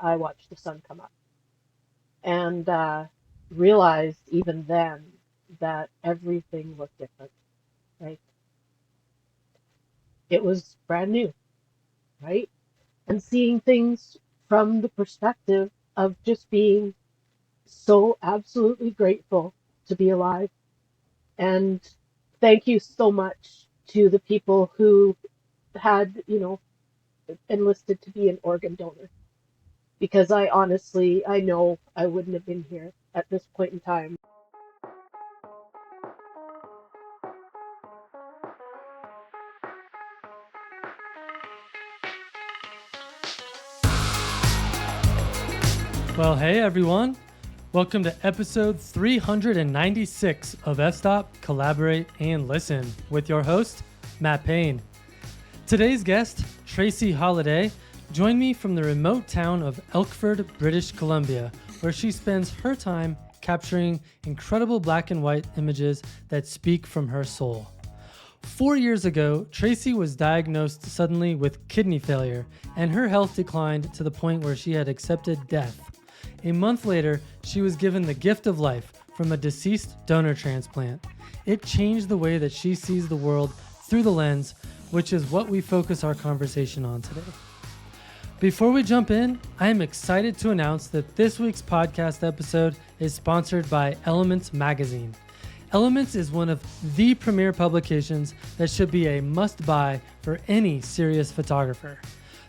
I watched the sun come up and realized even then that everything looked different. Like it was brand new, right? And seeing things from the perspective of just being so absolutely grateful to be alive. And thank you so much to the people who had, enlisted to be an organ donor. Because I know I wouldn't have been here at this point in time. Well, hey everyone. Welcome to episode 396 of F-Stop, Collaborate, and Listen with your host, Matt Payne. Today's guest, Tracey Halladay, joined me from the remote town of Elkford, British Columbia, where she spends her time capturing incredible black and white images that speak from her soul. 4 years ago, Tracey was diagnosed suddenly with kidney failure, and her health declined to the point where she had accepted death. A month later, she was given the gift of life from a deceased donor transplant. It changed the way that she sees the world through the lens, which is what we focus our conversation on today. Before we jump in, I am excited to announce that this week's podcast episode is sponsored by Elements Magazine. Elements is one of the premier publications that should be a must-buy for any serious photographer.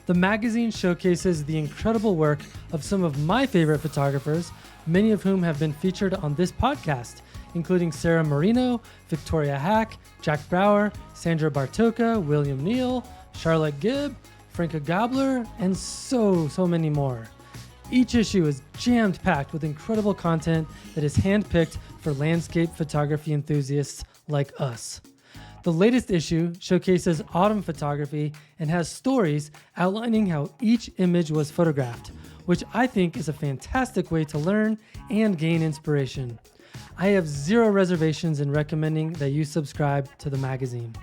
The magazine showcases the incredible work of some of my favorite photographers, many of whom have been featured on this podcast, including Sarah Marino, Victoria Hack, Jack Brower, Sandra Bartoka, William Neal, Charlotte Gibb, Franka Gabler, and so many more. Each issue is jammed-packed with incredible content that is handpicked for landscape photography enthusiasts like us. The latest issue showcases autumn photography and has stories outlining how each image was photographed, which I think is a fantastic way to learn and gain inspiration. I have zero reservations in recommending that you subscribe to the magazine.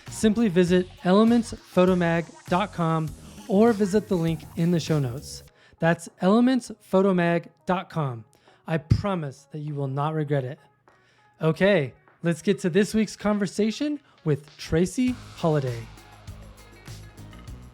Simply visit elementsphotomag.com or visit the link in the show notes. That's elementsphotomag.com. I promise that you will not regret it. Okay, let's get to this week's conversation with Tracey Halladay.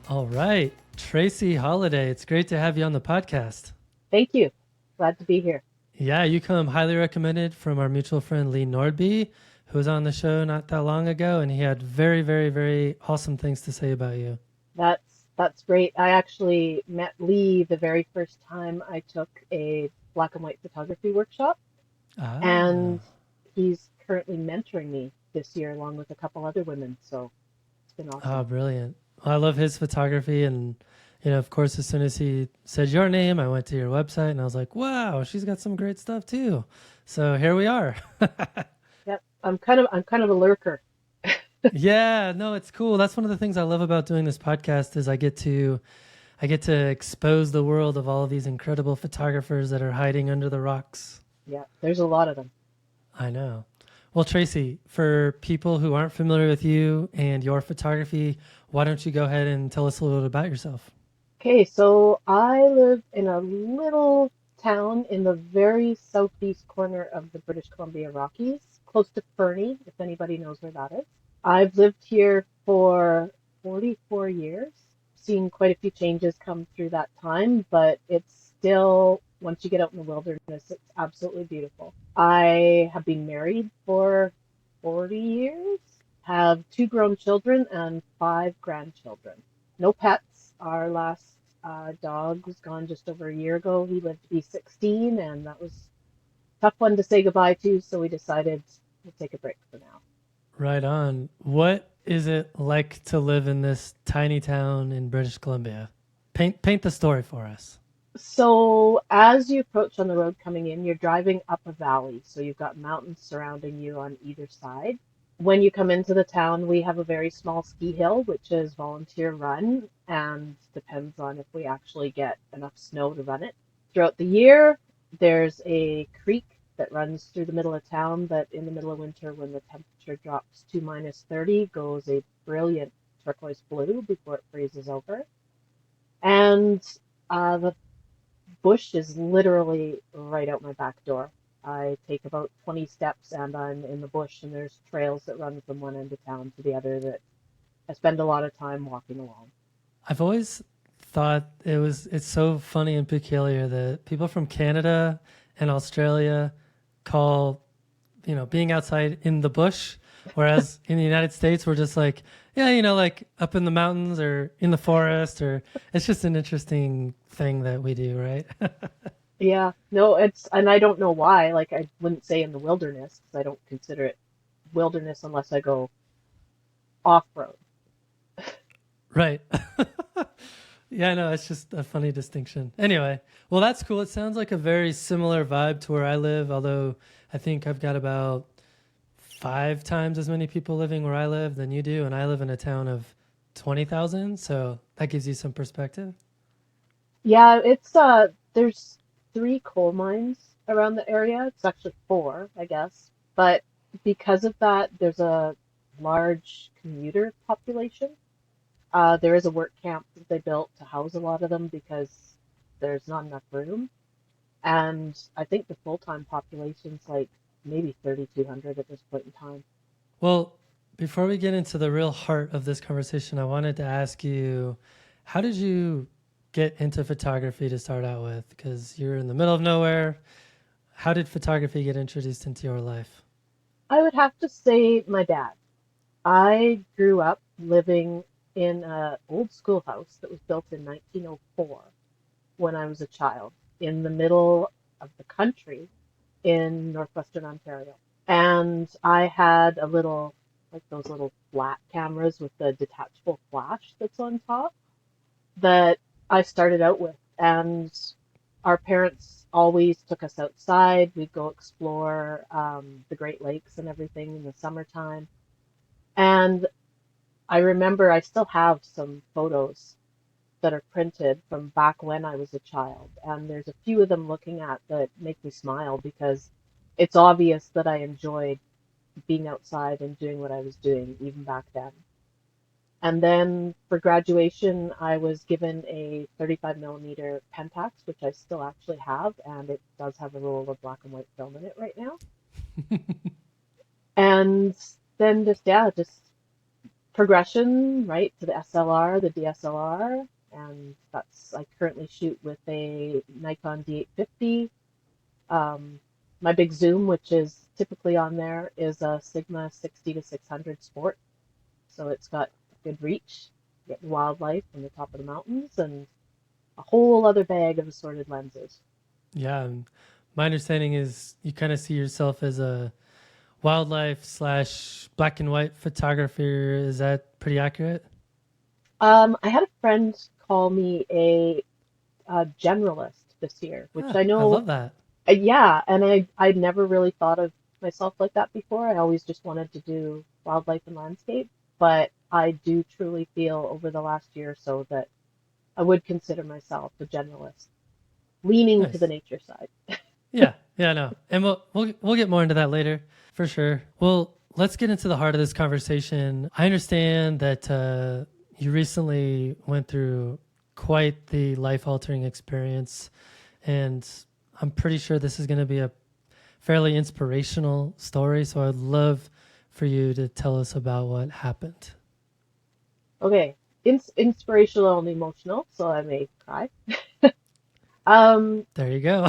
All right, Tracey Halladay, it's great to have you on the podcast. Thank you. Glad to be here. Yeah, you come highly recommended from our mutual friend Lee Nordbye, who was on the show not that long ago, and he had very, very, very awesome things to say about you. That's great. I actually met Lee the very first time I took a black and white photography workshop, Ah, and he's currently mentoring me this year along with a couple other women. So it's been awesome. brilliant. Well, I love his photography, and of course, as soon as he said your name, I went to your website, and I was like, wow, she's got some great stuff too. So here we are. Yep. I'm kind of a lurker. Yeah, no, it's cool. That's one of the things I love about doing this podcast is I get to expose the world of all of these incredible photographers that are hiding under the rocks. Yeah, there's a lot of them. I know. Well, Tracey, for people who aren't familiar with you and your photography, why don't you go ahead and tell us a little bit about yourself? Okay, so I live in a little town in the very southeast corner of the British Columbia Rockies, close to Fernie, if anybody knows where that is. I've lived here for 44 years, seen quite a few changes come through that time, but it's still, once you get out in the wilderness, it's absolutely beautiful. I have been married for 40 years, have two grown children and five grandchildren. No pets. Our last dog was gone just over a year ago. He lived to be 16, and that was a tough one to say goodbye to, so we decided we'll take a break for now. Right on. What is it like to live in this tiny town in British Columbia? Paint the story for us. So as you approach on the road coming in, you're driving up a valley. So you've got mountains surrounding you on either side. When you come into the town, we have a very small ski hill, which is volunteer run and depends on if we actually get enough snow to run it. Throughout the year, there's a creek that runs through the middle of town, but in the middle of winter, when the temperature drops to -30, goes a brilliant turquoise blue before it freezes over. And the bush is literally right out my back door. I take about 20 steps and I'm in the bush, and there's trails that run from one end of town to the other that I spend a lot of time walking along. I've always thought it's so funny and peculiar that people from Canada and Australia call, being outside in the bush, whereas in the United States we're just like, yeah, like up in the mountains or in the forest, or it's just an interesting thing that we do, right? Yeah, no, and I don't know why. Like, I wouldn't say in the wilderness because I don't consider it wilderness unless I go off-road. Right. Yeah, no, it's just a funny distinction. Anyway, well, that's cool. It sounds like a very similar vibe to where I live, although I think I've got about 5 times as many people living where I live than you do, and I live in a town of 20,000, so that gives you some perspective. Yeah, there's three coal mines around the area. It's actually four, I guess. But because of that, there's a large commuter population. There is a work camp that they built to house a lot of them because there's not enough room. And I think the full-time population's like maybe 3,200 at this point in time. Well, before we get into the real heart of this conversation, I wanted to ask you, how did you get into photography to start out with? Because you're in the middle of nowhere. How did photography get introduced into your life? I would have to say my dad. I grew up living in an old schoolhouse that was built in 1904 when I was a child in the middle of the country in northwestern Ontario. And I had like those little flat cameras with the detachable flash that's on top that I started out with. And our parents always took us outside. We'd go explore the Great Lakes and everything in the summertime. And I remember I still have some photos that are printed from back when I was a child. And there's a few of them looking at that make me smile because it's obvious that I enjoyed being outside and doing what I was doing even back then. And then for graduation, I was given a 35 millimeter Pentax, which I still actually have, and it does have a roll of black and white film in it right now. And then just progression, right, to the SLR, the DSLR, and I currently shoot with a Nikon D850. Um, my big zoom, which is typically on there, is a Sigma 60 to 600 Sport. So it's got good reach, getting wildlife from the top of the mountains, and a whole other bag of assorted lenses. Yeah, my understanding is you kind of see yourself as a wildlife slash black and white photographer. Is that pretty accurate? I had a friend call me a generalist this year, which Ah, I I know, love that. yeah, and I'd never really thought of myself like that before. I always just wanted to do wildlife and landscape, but I do truly feel over the last year or so that I would consider myself a generalist, leaning to the Nice. nature side. Yeah, yeah, no, and we'll get more into that later for sure. Well, let's get into the heart of this conversation. I understand that you recently went through quite the life altering experience, and I'm pretty sure this is going to be a fairly inspirational story. So I'd love for you to tell us about what happened. Okay, inspirational and emotional, so I may cry. Um, There you go.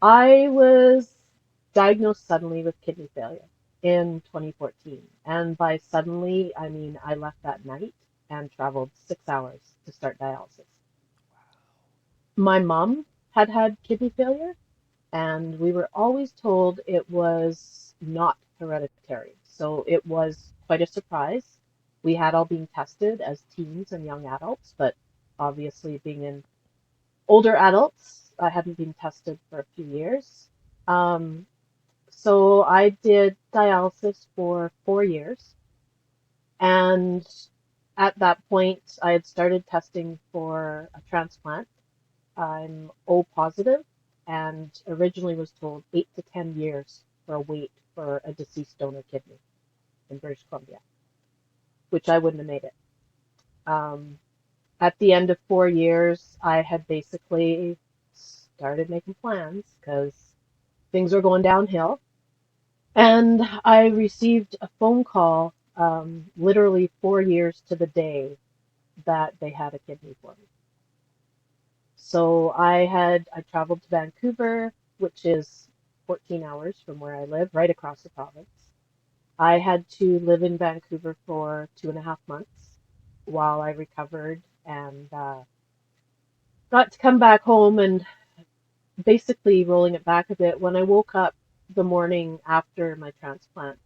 I was diagnosed suddenly with kidney failure in 2014. And by suddenly, I mean I left that night and traveled 6 hours to start dialysis. My mom had had kidney failure, and we were always told it was not hereditary. So it was quite a surprise. We had all been tested as teens and young adults, but obviously being in older adults, I hadn't been tested for a few years. Um, so I did dialysis for 4 years. And at that point, I had started testing for a transplant. I'm O positive and originally was told 8 to 10 years for a wait for a deceased donor kidney in British Columbia, which I wouldn't have made it. Um, At the end of 4 years, I had basically started making plans because things were going downhill. And I received a phone call literally 4 years to the day that they had a kidney for me. So I traveled to Vancouver, which is 14 hours from where I live, right across the province. I had to live in Vancouver for 2.5 months while I recovered and got to come back home. And basically, rolling it back a bit, when I woke up the morning after my transplant,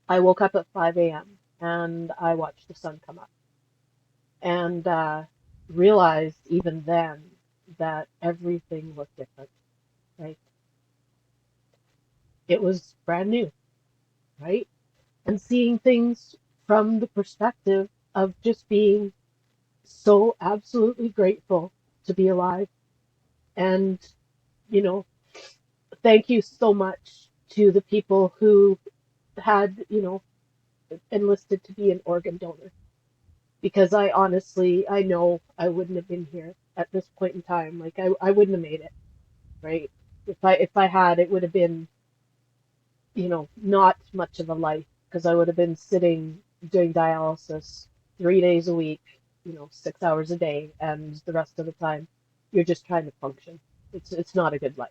I woke up at 5 a.m. and I watched the sun come up and realized even then that everything looked different. Like it was brand new, right? And seeing things from the perspective of just being so absolutely grateful to be alive. And, you know, thank you so much to the people who had, enlisted to be an organ donor. Because I honestly, I know I wouldn't have been here at this point in time. Like I wouldn't have made it, right? If I had, it would have been, not much of a life because I would have been sitting doing dialysis 3 days a week, 6 hours a day, and the rest of the time you're just trying to function. It's not a good life.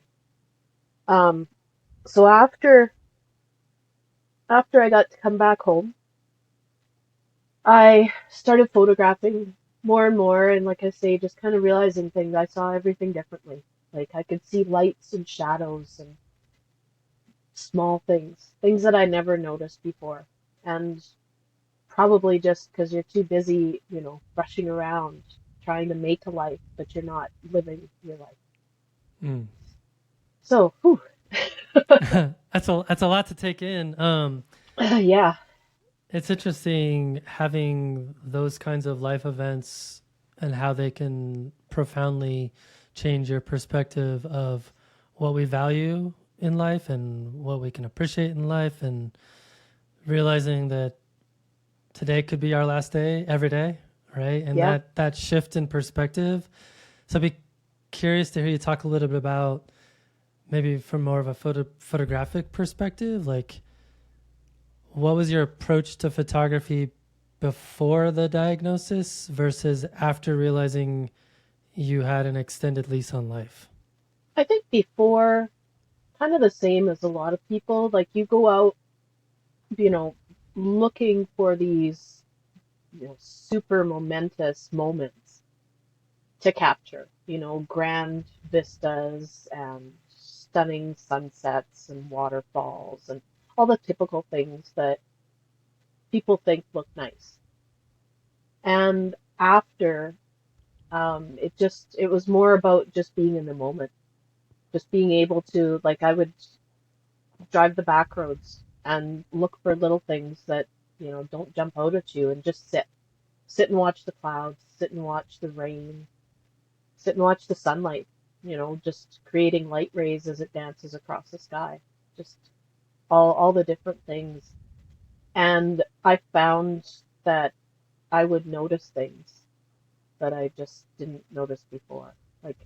Um, so after I got to come back home, I started photographing more and more, and like I say, just kind of realizing things. I saw everything differently. Like I could see lights and shadows and small things that I never noticed before. And probably just because you're too busy, rushing around trying to make a life, but you're not living your life. Mm. So, whew. That's a lot to take in. Yeah, It's interesting having those kinds of life events and how they can profoundly change your perspective of what we value in life and what we can appreciate in life, and realizing that today could be our last day every day, right? And yeah. that shift in perspective. So I'd be curious to hear you talk a little bit about, maybe from more of a photographic perspective, like what was your approach to photography before the diagnosis versus after realizing you had an extended lease on life? I think before, kind of the same as a lot of people, like you go out, you know, looking for these, super momentous moments to capture, grand vistas and stunning sunsets and waterfalls and all the typical things that people think look nice. And after, it was more about just being in the moment, just being able to, like, I would drive the back roads and look for little things that, don't jump out at you and just sit and watch the clouds, sit and watch the rain, sit and watch the sunlight, just creating light rays as it dances across the sky. Just all the different things. And I found that I would notice things that I just didn't notice before. Like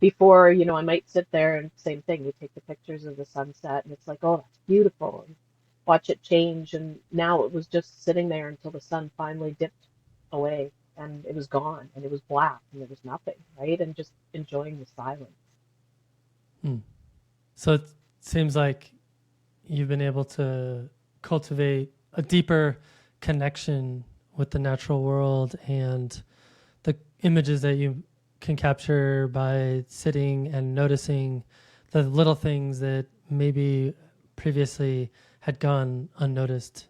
before, I might sit there and same thing, you take the pictures of the sunset and it's like, oh, that's beautiful. And watch it change. And now it was just sitting there until the sun finally dipped away and it was gone and it was black and there was nothing, right? And just enjoying the silence. Hmm. So it seems like you've been able to cultivate a deeper connection with the natural world and the images that you can capture by sitting and noticing the little things that maybe previously had gone unnoticed.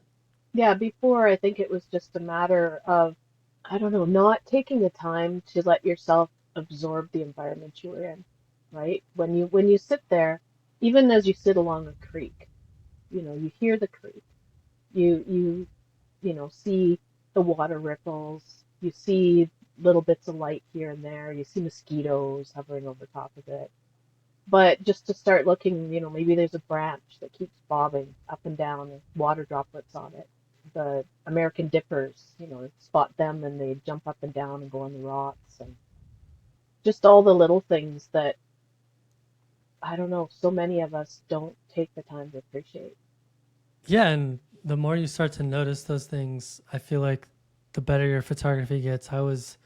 Yeah, before I think it was just a matter of, I don't know, not taking the time to let yourself absorb the environment you were in, right? When you sit there, even as you sit along a creek, you hear the creek. You see the water ripples, you see little bits of light here and there, you see mosquitoes hovering over top of it. But just to start looking, maybe there's a branch that keeps bobbing up and down with water droplets on it. the American dippers, spot them and they jump up and down and go on the rocks and just all the little things that I don't know, so many of us don't take the time to appreciate. Yeah, and the more you start to notice those things, I feel like the better your photography gets. I was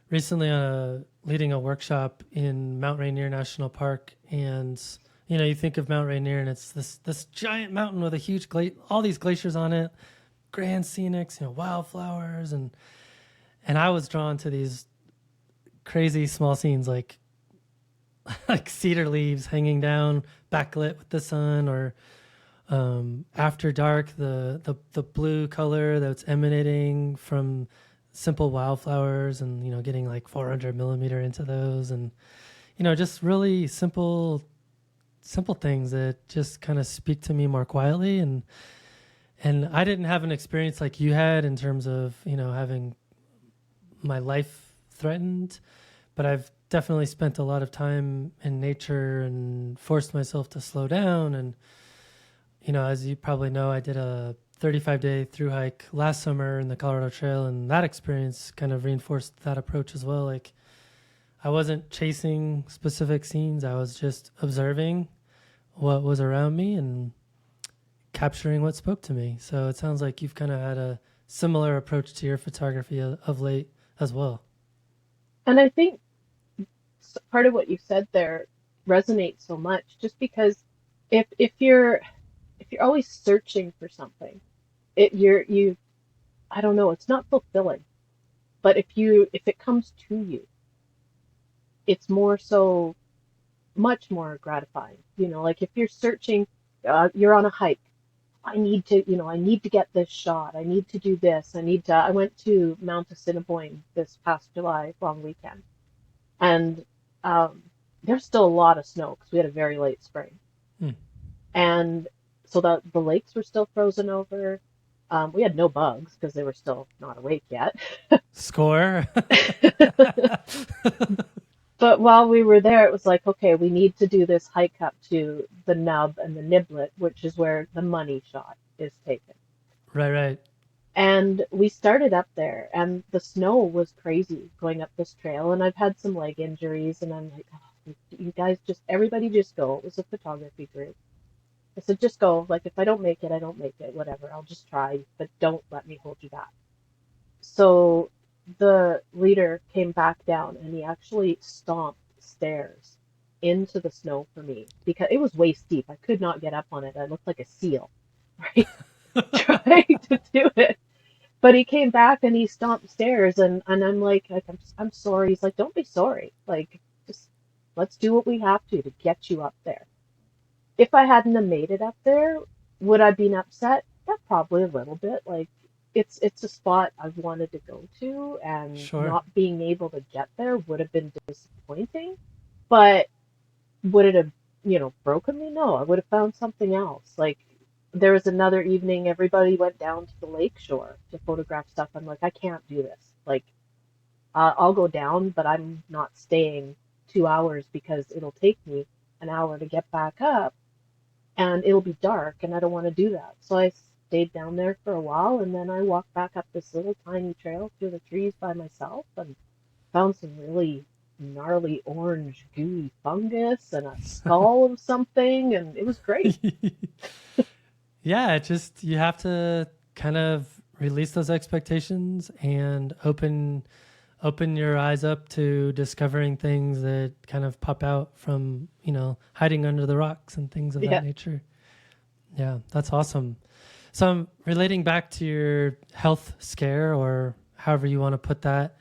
recently leading a workshop in Mount Rainier National Park, and you think of Mount Rainier, and it's this giant mountain with a huge all these glaciers on it, grand scenics, wildflowers, and I was drawn to these crazy small scenes like cedar leaves hanging down, backlit with the sun, or after dark, the blue color that's emanating from simple wildflowers, and getting like 400 millimeter into those, and just really simple things that just kind of speak to me more quietly, and I didn't have an experience like you had in terms of having my life threatened, but I've definitely spent a lot of time in nature and forced myself to slow down. And as you probably know, I did a 35-day through hike last summer in the Colorado Trail, and that experience kind of reinforced that approach as well. Like, I wasn't chasing specific scenes, I was just observing what was around me and capturing what spoke to me. So it sounds like you've kind of had a similar approach to your photography of late as well. And I think part of what you said there resonates so much just because if you're always searching for something, you I don't know, it's not fulfilling. But if it comes to you, it's more so much more gratifying. Like if you're searching, you're on a hike. I need to get this shot. I need to do this. I went to Mount Assiniboine this past July long weekend, and um, there's still a lot of snow because we had a very late spring. Hmm. And so the lakes were still frozen over. We had no bugs because they were still not awake yet. Score. But while we were there, it was like, okay, we need to do this hike up to the Nub and the Niblet, which is where the money shot is taken. Right, right. And we started up there, and the snow was crazy going up this trail. And I've had some leg injuries, and I'm like, oh, you guys everybody just go. It was a photography group. I said, just go. Like, if I don't make it, I don't make it. Whatever. I'll just try, but don't let me hold you back. So the leader came back down and he actually stomped stairs into the snow for me because it was waist deep. I could not get up on it. I looked like a seal, right? Trying to do it. But he came back and he stomped stairs and I'm like I'm sorry. He's like, don't be sorry. Like, just let's do what we have to get you up there. If I hadn't have made it up there, would I have been upset? Yeah, probably a little bit. Like, it's a spot I've wanted to go to, and Sure. not being able to get there would have been disappointing. But would it have, broken me? No, I would have found something else. Like, there was another evening, everybody went down to the lake shore to photograph stuff. I'm like, I can't do this. Like, I'll go down, but I'm not staying 2 hours because it'll take me an hour to get back up and it'll be dark and I don't want to do that. So I stayed down there for a while and then I walked back up this little tiny trail through the trees by myself and found some really gnarly orange gooey fungus and a skull of something and it was great. Yeah, it just you have to kind of release those expectations and open your eyes up to discovering things that kind of pop out from, hiding under the rocks and things of Yeah. that nature. Yeah, that's awesome. So I'm relating back to your health scare, or however you want to put that.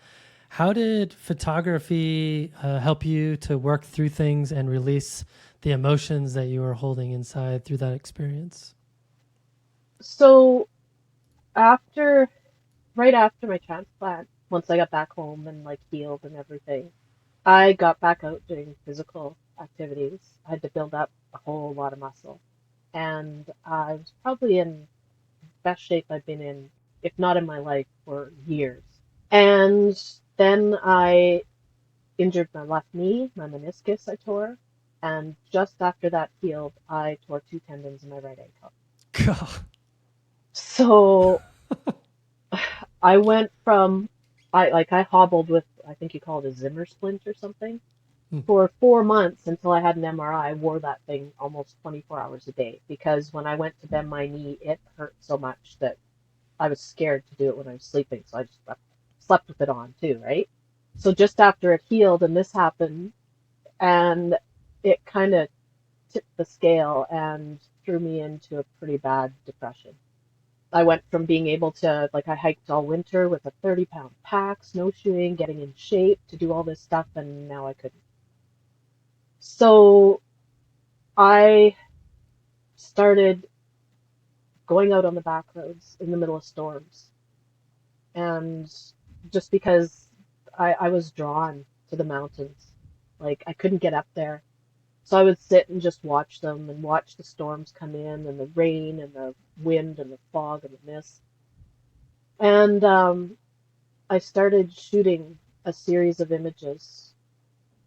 How did photography help you to work through things and release the emotions that you were holding inside through that experience? So after right after my transplant, once I got back home and like healed and everything, I got back out doing physical activities. I had to build up a whole lot of muscle. And I was probably in best shape I've been in, if not in my life, for years. And then I injured my left knee, my meniscus I tore. And just after that healed, I tore two tendons in my right ankle. God. So I went from I hobbled with, I think you call it a Zimmer splint or something, Hmm. for 4 months until I had an MRI. I wore that thing almost 24 hours a day because when I went to bend my knee, it hurt so much that I was scared to do it when I was sleeping, so I just slept with it on too, right? So just after it healed and this happened, and it kind of tipped the scale and threw me into a pretty bad depression. I went from being able to, like, I hiked all winter with a 30-pound pack, snowshoeing, getting in shape to do all this stuff, and now I couldn't. So I started going out on the back roads in the middle of storms. And just because I was drawn to the mountains, like, I couldn't get up there. So I would sit and just watch them and watch the storms come in and the rain and the wind and the fog and the mist. And I started shooting a series of images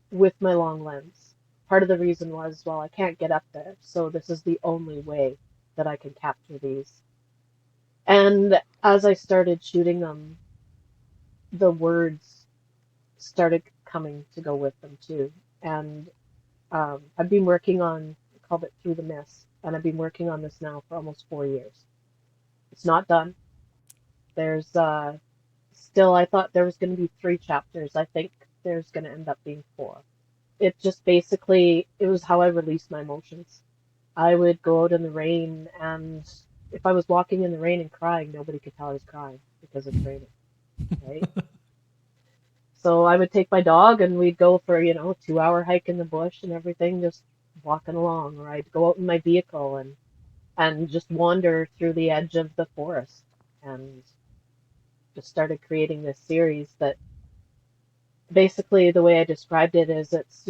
with my long lens. Part of the reason was, well, I can't get up there, so this is the only way that I can capture these. And as I started shooting them, the words started coming to go with them too. And I've been working on, I called it Through the Mist, and I've been working on this now for almost 4 years. It's not done. There's still, I thought there was going to be 3 chapters. I think there's going to end up being 4. It just basically, it was how I released my emotions. I would go out in the rain, and if I was walking in the rain and crying, nobody could tell I was crying because it's raining, right? So I would take my dog and we'd go for, 2-hour hike in the bush and everything, just walking along. Or I'd go out in my vehicle and just wander through the edge of the forest and just started creating this series that basically the way I described it is it's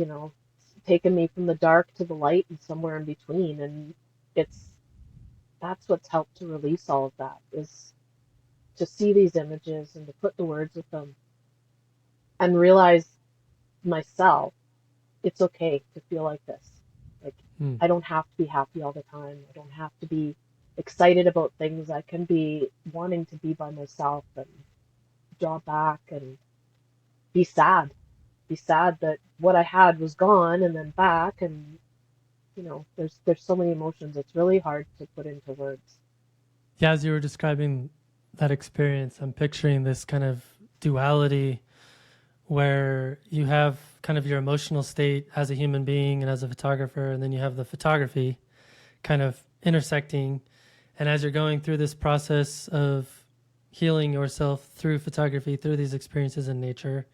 taken me from the dark to the light and somewhere in between. And it's that's what's helped to release all of that is to see these images and to put the words with them and realize myself it's okay to feel like this. Like, Hmm. I don't have to be happy all the time. I don't have to be excited about things. I can be wanting to be by myself and draw back and be sad. Be sad that what I had was gone and then back, and there's so many emotions. It's really hard to put into words. Yeah, as you were describing that experience, I'm picturing this kind of duality where you have kind of your emotional state as a human being and as a photographer, and then you have the photography kind of intersecting. And as you're going through this process of healing yourself through photography, through these experiences in nature,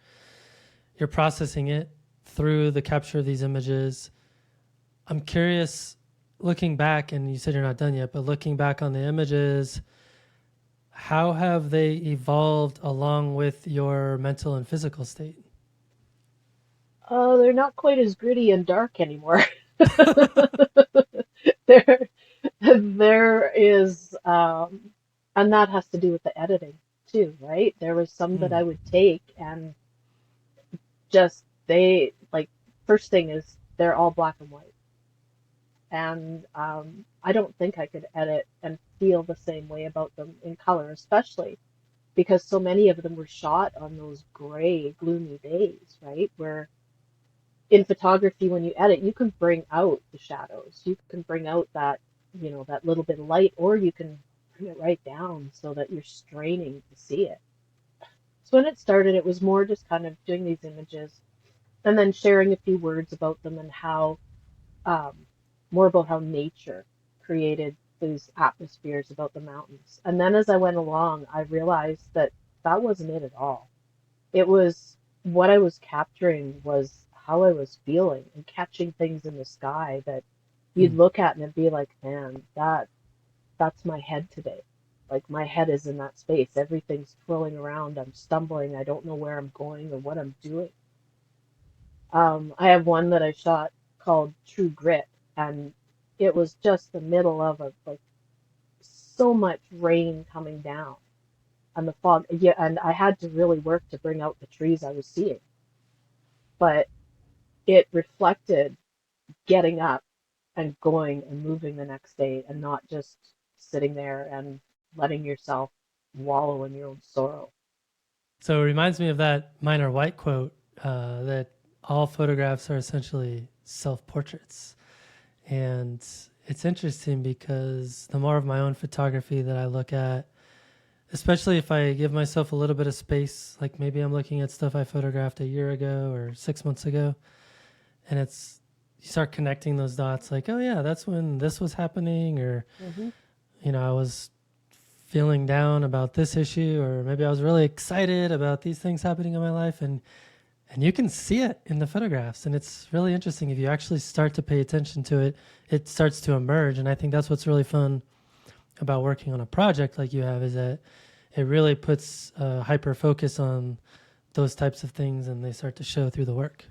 you're processing it through the capture of these images. I'm curious, looking back, and you said you're not done yet, but looking back on the images, how have they evolved along with your mental and physical state? Oh, they're not quite as gritty and dark anymore. there, there is, and that has to do with the editing too, right? There was some that Hmm. I would take and just they like first thing is they're all black and white, and I don't think I could edit and feel the same way about them in color, especially because so many of them were shot on those gray, gloomy days, right? Where in photography, when you edit, you can bring out the shadows. You can bring out that little bit of light, or you can bring it right down so that you're straining to see it. So when it started, it was more just kind of doing these images and then sharing a few words about them and how, um, more about how nature created these atmospheres about the mountains. And then as I went along, I realized that that wasn't it at all. It was what I was capturing was how I was feeling and catching things in the sky that you'd Hmm. look at and it'd be like, man, that's my head today. Like my head is in that space. Everything's twirling around. I'm stumbling. I don't know where I'm going or what I'm doing. I have one that I shot called True Grit, and it was just the middle of like so much rain coming down and the fog. Yeah, and I had to really work to bring out the trees I was seeing, but it reflected getting up and going and moving the next day and not just sitting there and letting yourself. wallow in your own sorrow. So it reminds me of that Minor White quote that all photographs are essentially self-portraits. And it's interesting because the more of my own photography that I look at, especially if I give myself a little bit of space, like maybe I'm looking at stuff I photographed a year ago or 6 months ago, and it's, you start connecting those dots like, oh yeah, that's when this was happening, or, Hmm. I was feeling down about this issue, or maybe I was really excited about these things happening in my life. And you can see it in the photographs, and it's really interesting. If you actually start to pay attention to it, it starts to emerge. And I think that's what's really fun about working on a project like you have, is that it really puts hyper focus on those types of things, and they start to show through the work.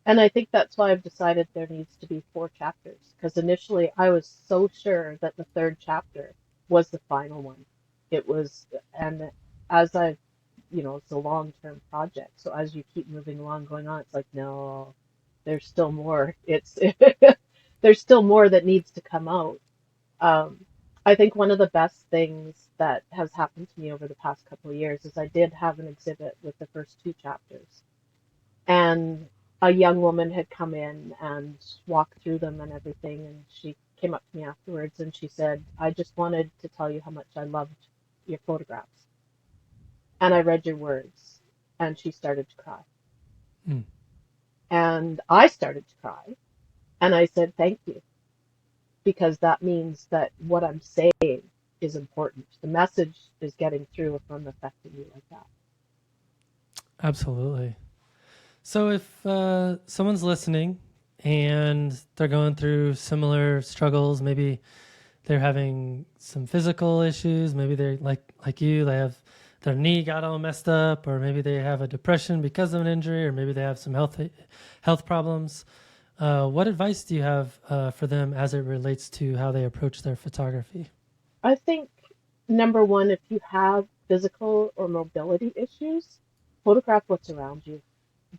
And I think that's why I've decided there needs to be 4 chapters. Because initially I was so sure that the third chapter was the final one. It was, and as I, it's a long-term project. So as you keep moving along, going on, it's like, no, there's still more. It's there's still more that needs to come out. Um, I think one of the best things that has happened to me over the past couple of years is I did have an exhibit with the first 2 chapters, and a young woman had come in and walked through them and everything, and she came up to me afterwards and she said, I just wanted to tell you how much I loved your photographs. And I read your words. And she started to cry. Mm, And I started to cry. And I said, thank you, because that means that what I'm saying is important. The message is getting through if I'm affecting you like that. absolutely. So if someone's listening and they're going through similar struggles, maybe they're having some physical issues, maybe they're like you, they have their knee got all messed up, or maybe they have a depression because of an injury, or maybe they have some health problems. What advice do you have for them as it relates to how they approach their photography? I think number one, if you have physical or mobility issues, photograph what's around you.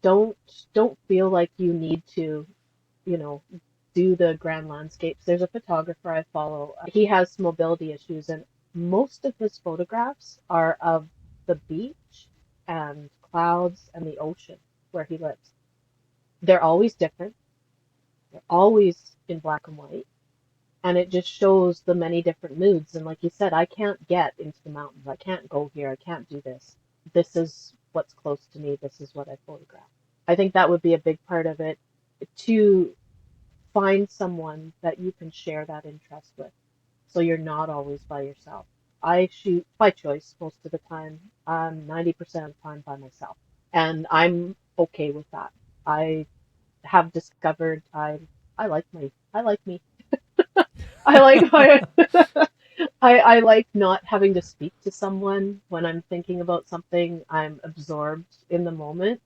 Don't don't feel like you need to, you know, do the grand landscapes. There's a photographer I follow. He has mobility issues, and most of his photographs are of the beach and clouds and the ocean where he lives. They're always different. They're always in black and white, and it just shows the many different moods. And like you said, I can't get into the mountains. I can't go here. I can't do this. This is what's close to me. This is what I photograph. I think that would be a big part of it, to find someone that you can share that interest with, so you're not always by yourself. I shoot by choice most of the time. 90% of the time by myself. And I'm okay with that. I have discovered I like I like me. I like my I like not having to speak to someone when I'm thinking about something. I'm absorbed in the moment,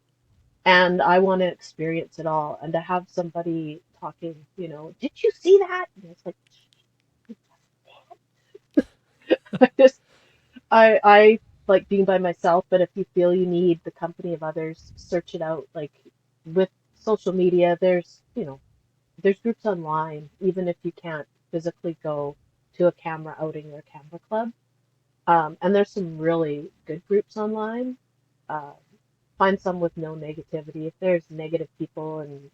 and I want to experience it all. And to have somebody talking, did you see that? And it's like, I just, I like being by myself, but if you feel you need the company of others, search it out. Like with social media, there's groups online, even if you can't physically go to a camera outing or a camera club. And there's some really good groups online. Uh, find some with no negativity. If there's negative people and,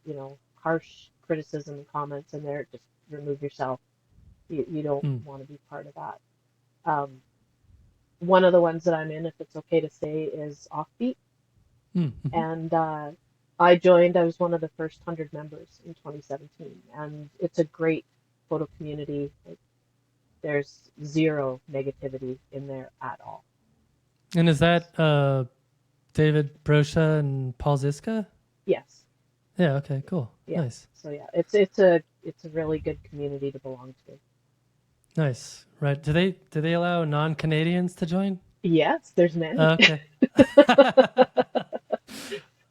harsh criticism and comments in there, just remove yourself. You don't Mm, want to be part of that. Um, one of the ones that I'm in, if it's okay to say, is Offbeat. mm-hmm. And I was one of the first 100 members in 2017. And it's a great photo community. Like, there's zero negativity in there at all. And is that David Brosha and Paul Ziska? Yes. Yeah. Okay. Cool. Yeah. Nice. So yeah, it's a really good community to belong to. Nice. Right. Do they allow non-Canadians to join? Yes, there's many. Okay.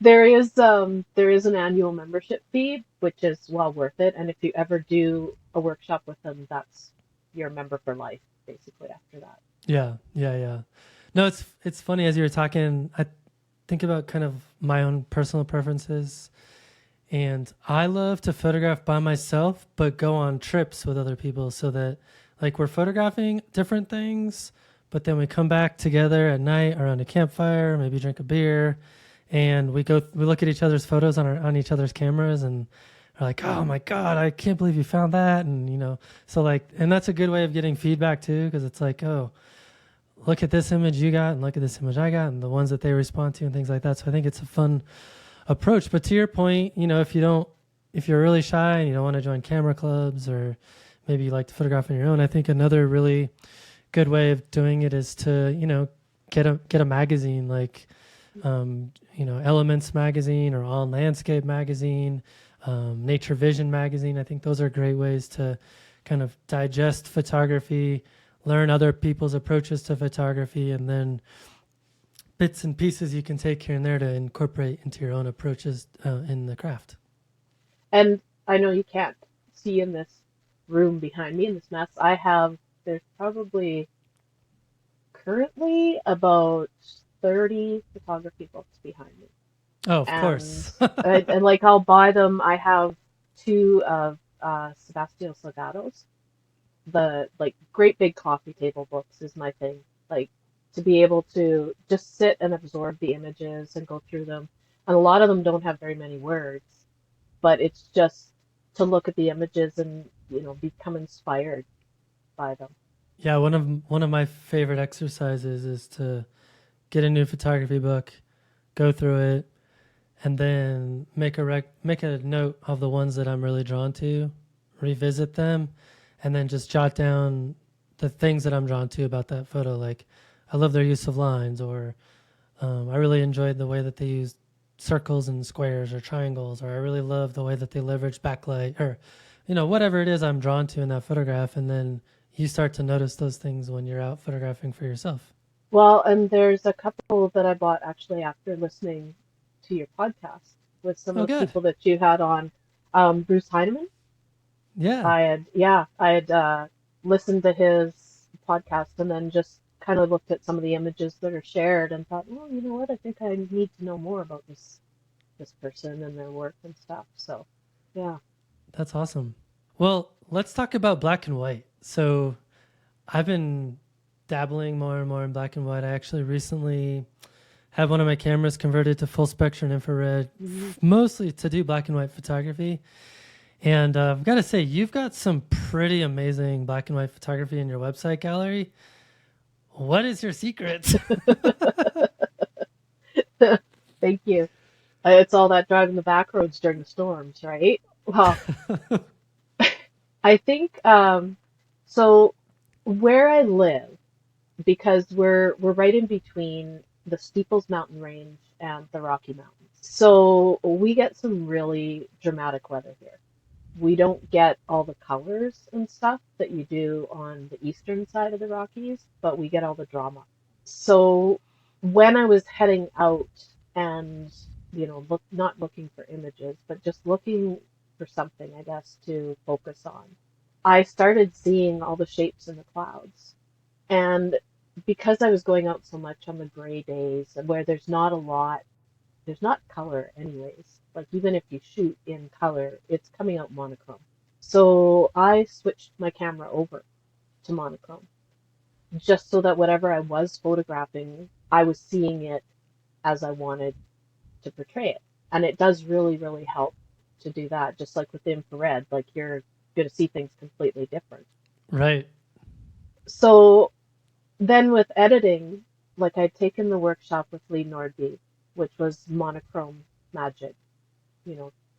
There is an annual membership fee, which is well worth it. And if you ever do a workshop with them, that's you're a member for life, basically after that. Yeah. Yeah. Yeah. No, it's funny as you were talking. I think about kind of my own personal preferences, and I love to photograph by myself, but go on trips with other people, so that like we're photographing different things, but then we come back together at night around a campfire, maybe drink a beer, and we look at each other's photos on each other's cameras, and are like, oh my god, I can't believe you found that, and so like, and that's a good way of getting feedback too, because it's like, oh, look at this image you got, and look at this image I got, and the ones that they respond to, and things like that. So I think it's a fun approach. But to your point, if you're really shy and you don't want to join camera clubs, or maybe you like to photograph on your own, I think another really good way of doing it is to get a magazine like Elements magazine or On Landscape magazine, Nature Vision magazine. I think those are great ways to kind of digest photography, learn other people's approaches to photography, and then bits and pieces you can take here and there to incorporate into your own approaches in the craft. And I know you can't see in this room behind me in this mess. There's probably currently about 30 photography books behind me. Oh, of And course. and like I'll buy them. I have two of Sebastião Salgado's. The like great big coffee table books is my thing. Like to be able to just sit and absorb the images and go through them. And a lot of them don't have very many words, but it's just to look at the images and become inspired by them. Yeah, one of my favorite exercises is to get a new photography book, go through it, and then make a note of the ones that I'm really drawn to, revisit them, and then just jot down the things that I'm drawn to about that photo. Like, I love their use of lines, or I really enjoyed the way that they used circles and squares or triangles, or I really love the way that they leverage backlight, or whatever it is I'm drawn to in that photograph. And then you start to notice those things when you're out photographing for yourself. Well, and there's a couple that I bought actually after listening to your podcast with some Oh, of the good. people that you had on. Bruce Heinemann. Yeah, I had listened to his podcast and then just kind of looked at some of the images that are shared and thought, well, you know what? I think I need to know more about this person and their work and stuff. So, yeah. that's awesome. Well, let's talk about black and white. So I've been dabbling more and more in black and white. I actually recently had one of my cameras converted to full spectrum infrared, Mhm. mostly to do black and white photography. And I've got to say, you've got some pretty amazing black and white photography in your website gallery. What is your secret? Thank you. It's all that driving the back roads during the storms, right? Well, I think so where I live, because we're right in between the Steeples mountain range and the Rocky Mountains. So we get some really dramatic weather here. We don't get all the colors and stuff that you do on the eastern side of the Rockies, but we get all the drama. So when I was heading out and, not looking for images, but just looking for something, I guess, to focus on, I started seeing all the shapes in the clouds. And because I was going out so much on the gray days and where there's not color anyways. Like even if you shoot in color, it's coming out monochrome. So I switched my camera over to monochrome just so that whatever I was photographing, I was seeing it as I wanted to portray it. And it does really, really help to do that. Just like with infrared, like you're going to see things completely different. Right. So then with editing, like I'd taken the workshop with Lee Nordbye, which was monochrome magic,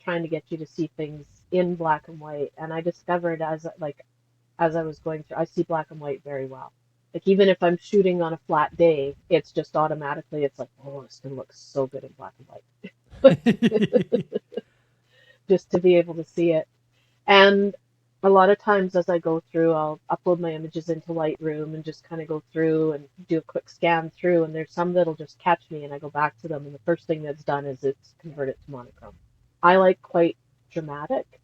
trying to get you to see things in black and white. And I discovered as I was going through, I see black and white very well. Like even if I'm shooting on a flat day, it's just automatically it's like, oh, this gonna look so good in black and white. Just to be able to see it. And a lot of times as I go through, I'll upload my images into Lightroom and just kind of go through and do a quick scan through. And there's some that'll just catch me and I go back to them. And the first thing that's done is it's converted to monochrome. I like quite dramatic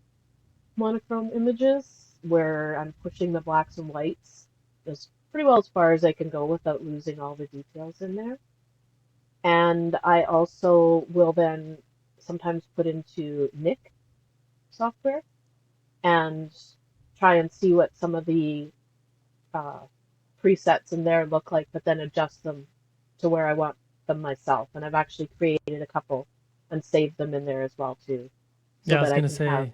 monochrome images where I'm pushing the blacks and whites as pretty well as far as I can go without losing all the details in there. And I also will then sometimes put into Nick software and try and see what some of the uh, presets in there look like, but then adjust them to where I want them myself. And I've actually created a couple and saved them in there as well too, so Yeah, I was that I gonna can have, say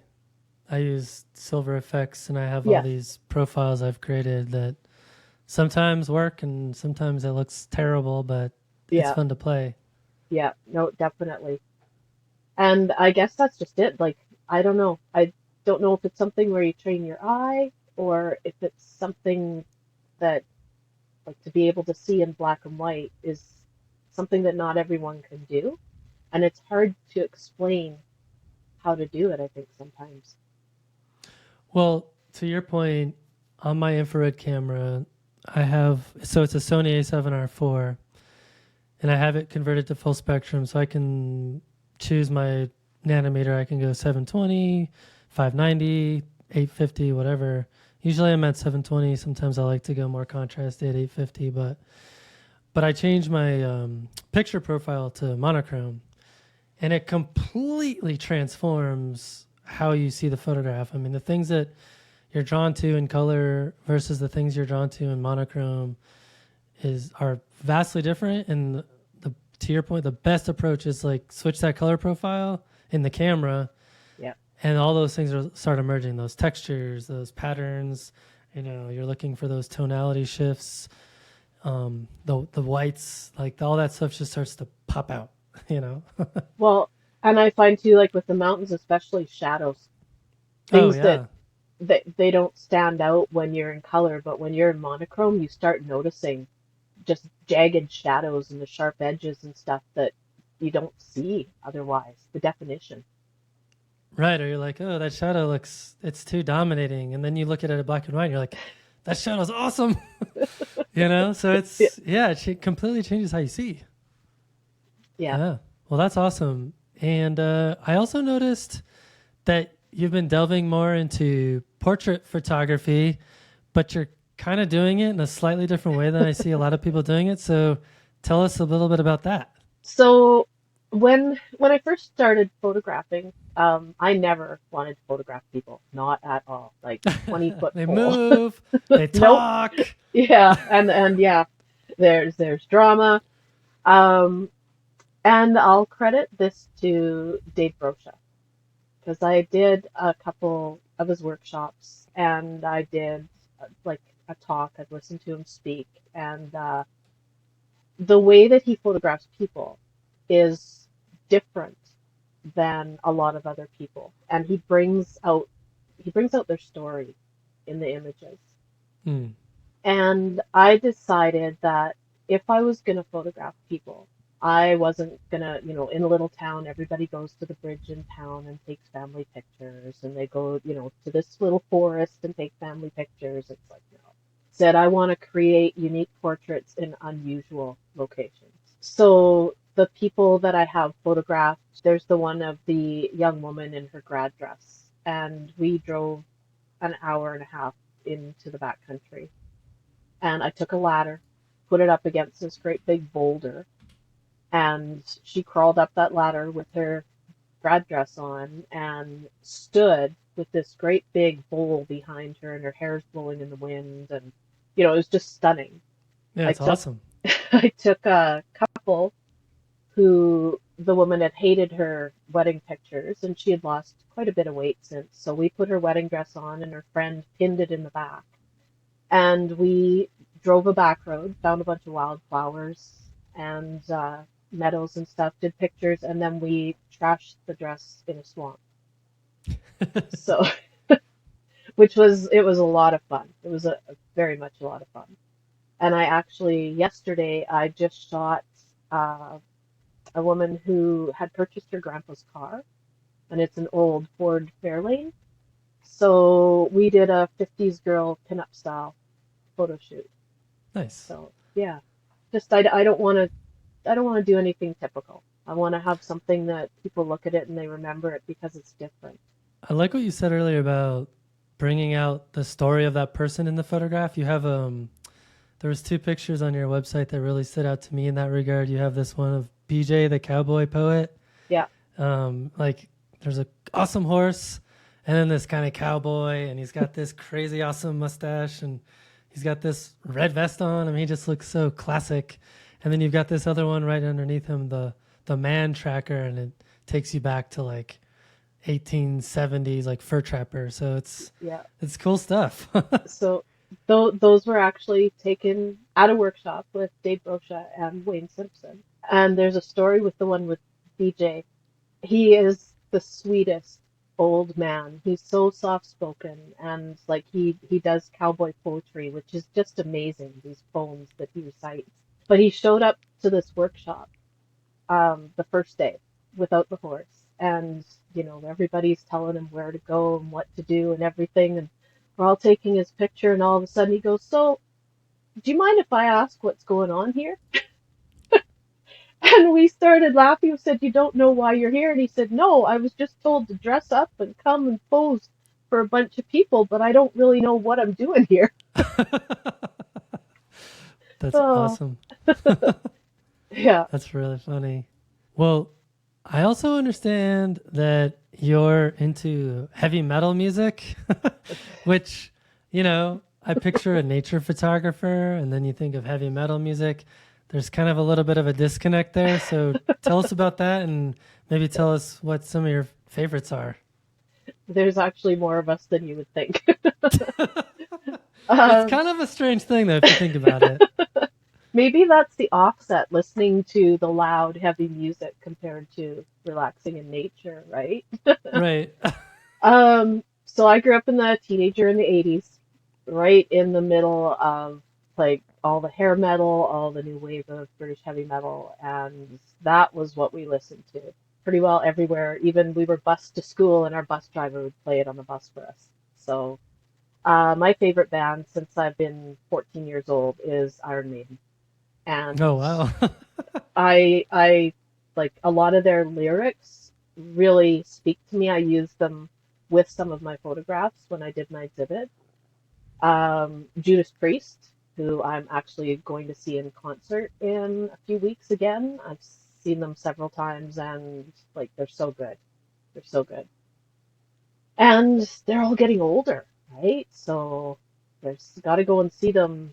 I use Silver Effects, and I have all yeah, these profiles I've created that sometimes work and sometimes it looks terrible, but it's yeah, fun to play. yeah, no, definitely. And I guess that's just it. Like, I don't know. I don't know if it's something where you train your eye or if it's something that, like, to be able to see in black and white is something that not everyone can do. And it's hard to explain how to do it, I think, sometimes. Well, to your point, on my infrared camera, I have so it's a Sony A7R4, and I have it converted to full spectrum, so I can choose my nanometer. I can go 720, 590, 850, whatever. Usually I'm at 720. Sometimes I like to go more contrasty at 850, but I changed my picture profile to monochrome, and it completely transforms how you see the photograph. I mean, the things that you're drawn to in color versus the things you're drawn to in monochrome are vastly different. And to your point, the best approach is like switch that color profile in the camera, Yeah. and all those things start emerging. Those textures, those patterns. You're looking for those tonality shifts. The whites, like all that stuff, just starts to pop out. You know. Well, and I find too, like with the mountains, especially shadows, Oh things that yeah. they don't stand out when you're in color, but when you're in monochrome, you start noticing just jagged shadows and the sharp edges and stuff that you don't see otherwise, the definition. Right, or you're like, oh, that shadow it's too dominating. And then you look at it in black and white and you're like, that shadow's awesome. So Yeah. it completely changes how you see. Yeah. Yeah. Well, that's awesome. And I also noticed that you've been delving more into portrait photography, but you're kind of doing it in a slightly different way than I see a lot of people doing it. So tell us a little bit about that. So when I first started photographing, I never wanted to photograph people, not at all. Like 20-foot They pole. move, they Nope. talk. Yeah, and yeah, there's drama. Um, and I'll credit this to Dave Brocha because I did a couple of his workshops and I did like a talk. I'd listened to him speak, and the way that he photographs people is different than a lot of other people, and he brings out their story in the images. Hmm. And I decided that if I was going to photograph people, I wasn't going to, in a little town, everybody goes to the bridge in town and takes family pictures, and they go, to this little forest and take family pictures. It's like, no. Said I want to create unique portraits in unusual locations. So the people that I have photographed, there's the one of the young woman in her grad dress, and we drove an hour and a half into the back country, and I took a ladder, put it up against this great big boulder, and she crawled up that ladder with her grad dress on and stood with this great big bowl behind her, and her hair's blowing in the wind, and it was just stunning. Yeah, I it's took awesome. I took a couple who the woman had hated her wedding pictures, and she had lost quite a bit of weight since, so we put her wedding dress on and her friend pinned it in the back, and we drove a back road, found a bunch of wildflowers and meadows and stuff, did pictures, and then we trashed the dress in a swamp. So, it was a lot of fun. It was a very much a lot of fun. And I actually yesterday I just shot uh, a woman who had purchased her grandpa's car, and it's an old Ford Fairlane. So we did a 50s girl pinup style photo shoot. Nice. So yeah, just I don't want to do anything typical. I want to have something that people look at it and they remember it because it's different. I like what you said earlier about bringing out the story of that person in the photograph. You have there was two pictures on your website that really stood out to me in that regard. You have this one of BJ, the cowboy poet. Yeah, Like there's a awesome horse, and then this kind of cowboy, and he's got this crazy awesome mustache, and he's got this red vest on. I mean, he just looks so classic. And then you've got this other one right underneath him, the man tracker, and it takes you back to like 1870s, like fur trapper. So Yeah. it's cool stuff. So those were actually taken at a workshop with Dave Rocha and Wayne Simpson. And there's a story with the one with DJ. He is the sweetest old man. He's so soft spoken, and like he does cowboy poetry, which is just amazing, these poems that he recites. But he showed up to this workshop the first day without the horse. And, everybody's telling him where to go and what to do and everything. And we're all taking his picture. And all of a sudden he goes, "So, do you mind if I ask what's going on here?" And we started laughing. We said, "You don't know why you're here?" And he said, "No, I was just told to dress up and come and pose for a bunch of people, but I don't really know what I'm doing here." That's Oh, awesome. yeah. That's really funny. Well, I also understand that you're into heavy metal music, which, I picture a nature photographer and then you think of heavy metal music. There's kind of a little bit of a disconnect there. So tell us about that and maybe tell us what some of your favorites are. There's actually more of us than you would think. It's um, kind of a strange thing, though, if you think about it. Maybe that's the offset, listening to the loud, heavy music compared to relaxing in nature, right? Right. So I grew up in the teenager in the 80s, right in the middle of like all the hair metal, all the new wave of British heavy metal, and that was what we listened to pretty well everywhere. Even we were bused to school, and our bus driver would play it on the bus for us. So my favorite band since I've been 14 years old is Iron Maiden, Oh, and wow. I like a lot of their lyrics really speak to me. I use them with some of my photographs when I did my exhibit. Judas Priest, who I'm actually going to see in concert in a few weeks again. I've seen them several times, and like they're so good. They're so good. And they're all getting older, right? So there's got to go and see them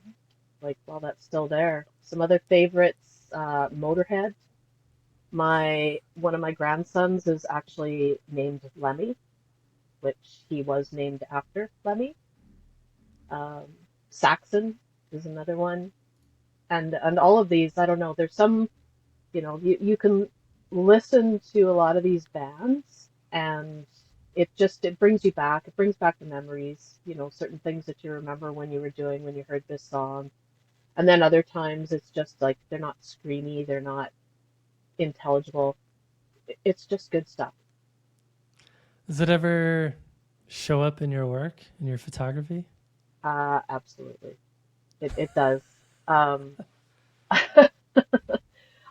like while that's still there. Some other favorites, Motorhead. My One of my grandsons is actually named Lemmy, which he was named after Lemmy. Um, Saxon is another one, and all of these, I don't know. There's some, you can listen to a lot of these bands, and it brings you back. It brings back the memories. Certain things that you remember when you were doing when you heard this song, and then other times it's just like they're not screamy, they're not intelligible. It's just good stuff. Does it ever show up in your work, in your photography? Absolutely. It does. Um,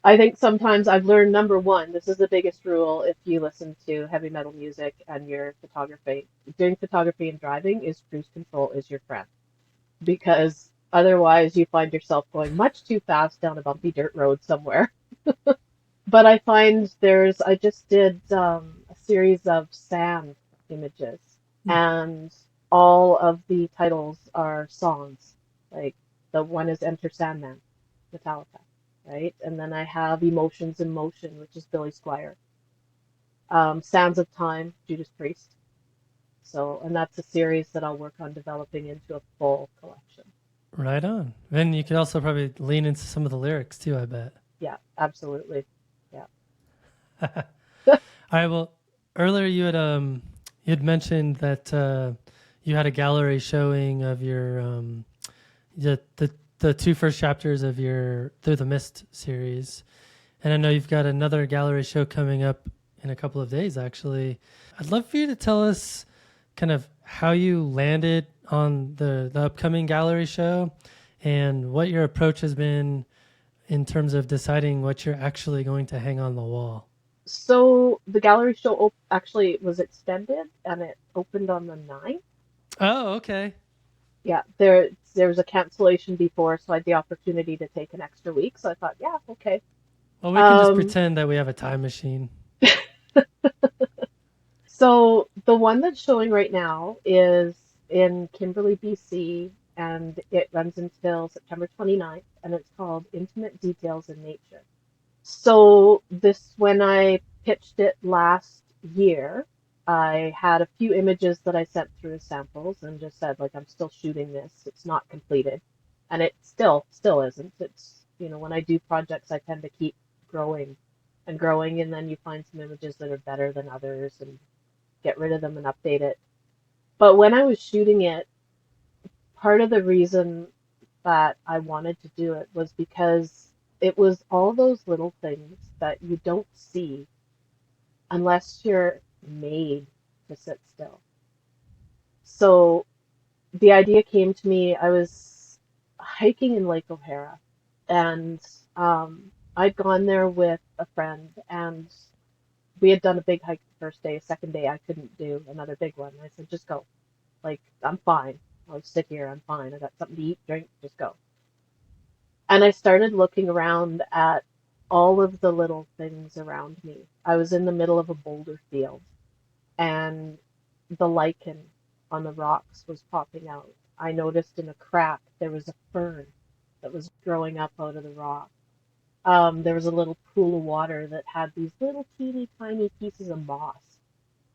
I think sometimes I've learned number one, this is the biggest rule if you listen to heavy metal music and you're photography, doing photography and driving is cruise control is your friend. Because otherwise you find yourself going much too fast down a bumpy dirt road somewhere. But I find I just did a series of sand images, Hmm. and all of the titles are songs. Like the one is Enter Sandman, Metallica, right? And then I have Emotions in Motion, which is Billy Squier. Sands of Time, Judas Priest. So, and that's a series that I'll work on developing into a full collection. Right on. And you could also probably lean into some of the lyrics too, I bet. Yeah, absolutely. Yeah. All right. Well, earlier you had mentioned that you had a gallery showing of your the two first chapters of your Through the Mist series, and I know you've got another gallery show coming up in a couple of days. Actually, I'd love for you to tell us kind of how you landed on the upcoming gallery show and what your approach has been in terms of deciding what you're actually going to hang on the wall. So the gallery show actually was extended and it opened on the 9th. Oh, okay. Yeah, there was a cancellation before, so I had the opportunity to take an extra week. So I thought, yeah, okay. Well, we can just Um, pretend that we have a time machine. so the one that's showing right now is in Kimberley, BC. and it runs until September 29th, and it's called Intimate Details in Nature. So this, when I pitched it last year, I had a few images that I sent through as samples and just said, like, I'm still shooting this. It's not completed. And it still isn't. It's, when I do projects, I tend to keep growing and growing, and then you find some images that are better than others and get rid of them and update it. But when I was shooting it, part of the reason that I wanted to do it was because it was all those little things that you don't see unless you're made to sit still. So the idea came to me. I was hiking in Lake O'Hara, and I'd gone there with a friend, and we had done a big hike the first day. Second day, I couldn't do another big one. I said, just go. Like, I'm fine. I'll sit here. I'm fine. I got something to eat, drink, just go. And I started looking around at all of the little things around me. I was in the middle of a boulder field, and the lichen on the rocks was popping out. I noticed in a crack there was a fern that was growing up out of the rock. There was a little pool of water that had these little teeny tiny pieces of moss